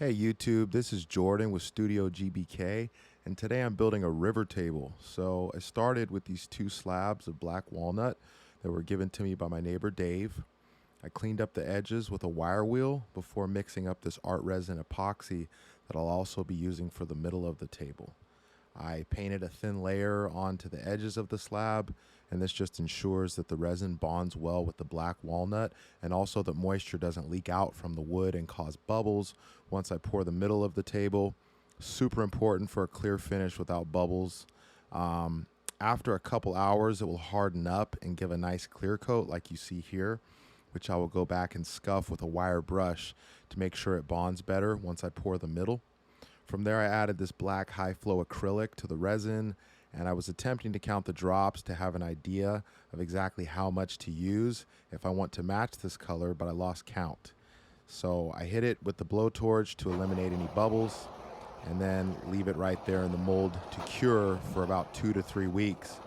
Hey YouTube, this is Jordan with Studio GBK, and today I'm building a river table. So I started with these two slabs of black walnut that were given to me by my neighbor Dave. I cleaned up the edges with a wire wheel before mixing up this art resin epoxy that I'll also be using for the middle of the table. I painted a thin layer onto the edges of the slab, and this just ensures that the resin bonds well with the black walnut and also that moisture doesn't leak out from the wood and cause bubbles once I pour the middle of the table. Super important for a clear finish without bubbles. After a couple hours, it will harden up and give a nice clear coat like you see here, which I will go back and scuff with a wire brush to make sure it bonds better once I pour the middle. From there, I added this black high flow acrylic to the resin, and I was attempting to count the drops to have an idea of exactly how much to use if I want to match this color, but I lost count. So I hit it with the blowtorch to eliminate any bubbles, and then leave it right there in the mold to cure for about 2 to 3 weeks.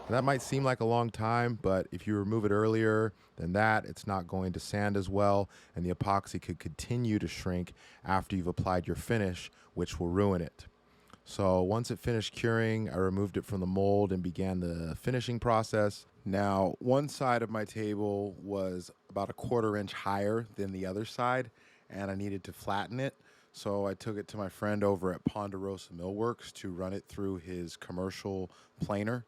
And that might seem like a long time, but if you remove it earlier than that, it's not going to sand as well, and the epoxy could continue to shrink after you've applied your finish, which will ruin it. So once it finished curing, I removed it from the mold and began the finishing process. Now, one side of my table was about a 1/4 inch higher than the other side, and I needed to flatten it. So I took it to my friend over at Ponderosa Millworks to run it through his commercial planer.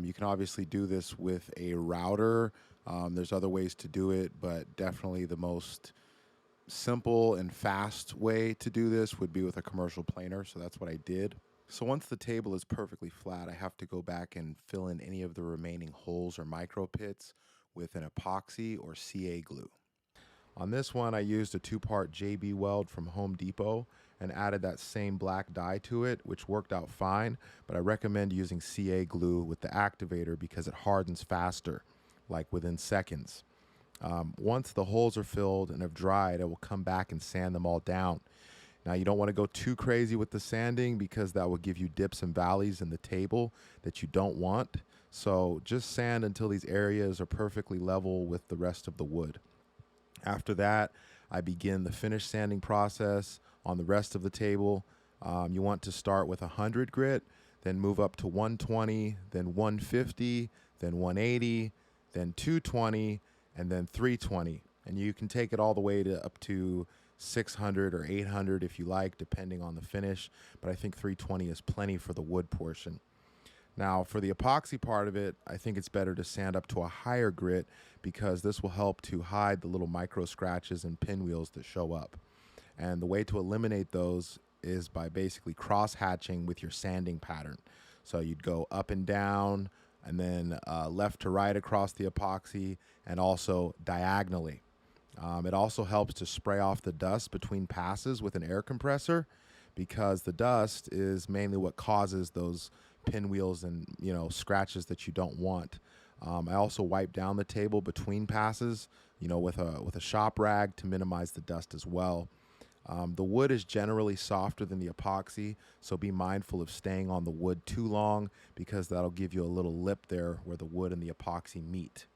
You can obviously do this with a router. There's other ways to do it, but definitely the most simple and fast way to do this would be with a commercial planer, so that's what I did. So once the table is perfectly flat, I have to go back and fill in any of the remaining holes or micro pits with an epoxy or CA glue. On this one, I used a 2-part JB weld from Home Depot and added that same black dye to it, which worked out fine, but I recommend using CA glue with the activator because it hardens faster, like within seconds. Once the holes are filled and have dried, I will come back and sand them all down. Now, you don't want to go too crazy with the sanding because that will give you dips and valleys in the table that you don't want. So just sand until these areas are perfectly level with the rest of the wood. After that, I begin the finish sanding process on the rest of the table. You want to start with 100 grit, then move up to 120, then 150, then 180, then 220, and then 320. And you can take it all the way to up to 600 or 800 if you like, depending on the finish. But I think 320 is plenty for the wood portion. Now, for the epoxy part of it, I think it's better to sand up to a higher grit because this will help to hide the little micro scratches and pinwheels that show up. And the way to eliminate those is by basically cross-hatching with your sanding pattern. So you'd go up and down, and then left to right across the epoxy, and also diagonally. It also helps to spray off the dust between passes with an air compressor because the dust is mainly what causes those pinwheels and scratches that you don't want. I also wipe down the table between passes, with a shop rag to minimize the dust as well. The wood is generally softer than the epoxy, so be mindful of staying on the wood too long because that'll give you a little lip there where the wood and the epoxy meet.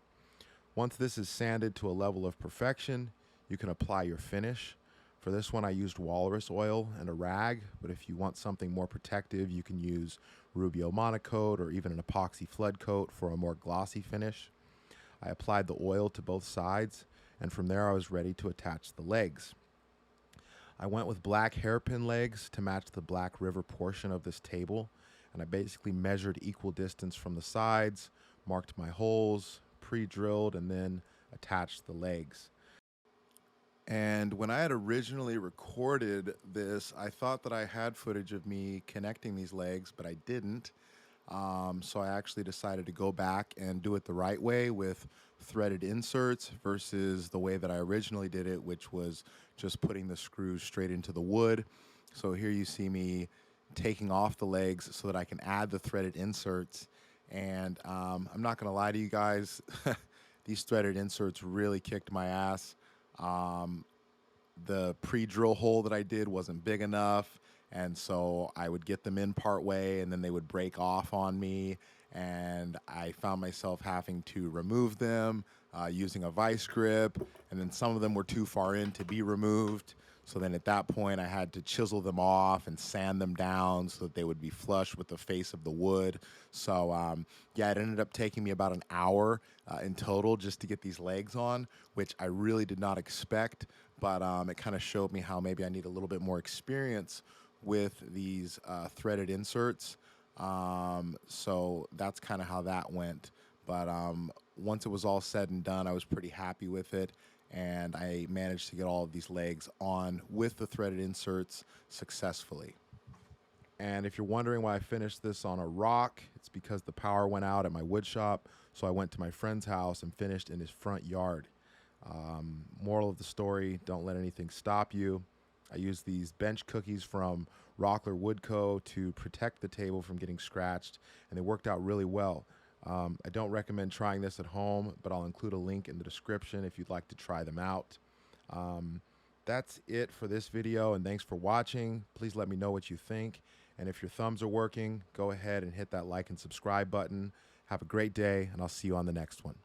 Once this is sanded to a level of perfection, you can apply your finish. For this one, I used walrus oil and a rag, but if you want something more protective, you can use Rubio Monocoat or even an epoxy flood coat for a more glossy finish. I applied the oil to both sides, and from there I was ready to attach the legs. I went with black hairpin legs to match the black river portion of this table, and I basically measured equal distance from the sides, marked my holes, pre-drilled, and then attached the legs. And when I had originally recorded this, I thought that I had footage of me connecting these legs, but I didn't. So I actually decided to go back and do it the right way with threaded inserts versus the way that I originally did it, which was just putting the screws straight into the wood. So here you see me taking off the legs so that I can add the threaded inserts. And I'm not going to lie to you guys, these threaded inserts really kicked my ass. The pre-drill hole that I did wasn't big enough, and so I would get them in part way and then they would break off on me, and I found myself having to remove them using a vice grip, and then some of them were too far in to be removed. So then at that point, I had to chisel them off and sand them down so that they would be flush with the face of the wood. So yeah, it ended up taking me about an hour in total just to get these legs on, which I really did not expect. But it kind of showed me how maybe I need a little bit more experience with these threaded inserts. So that's kind of how that went. But once it was all said and done, I was pretty happy with it. And I managed to get all of these legs on with the threaded inserts successfully. And if you're wondering why I finished this on a rock, it's because the power went out at my wood shop. So I went to my friend's house and finished in his front yard. Moral of the story, don't let anything stop you. I used these bench cookies from Rockler Wood Co. to protect the table from getting scratched, and they worked out really well. I don't recommend trying this at home, but I'll include a link in the description if you'd like to try them out. That's it for this video, and thanks for watching. Please let me know what you think, and if your thumbs are working, go ahead and hit that like and subscribe button. Have a great day, and I'll see you on the next one.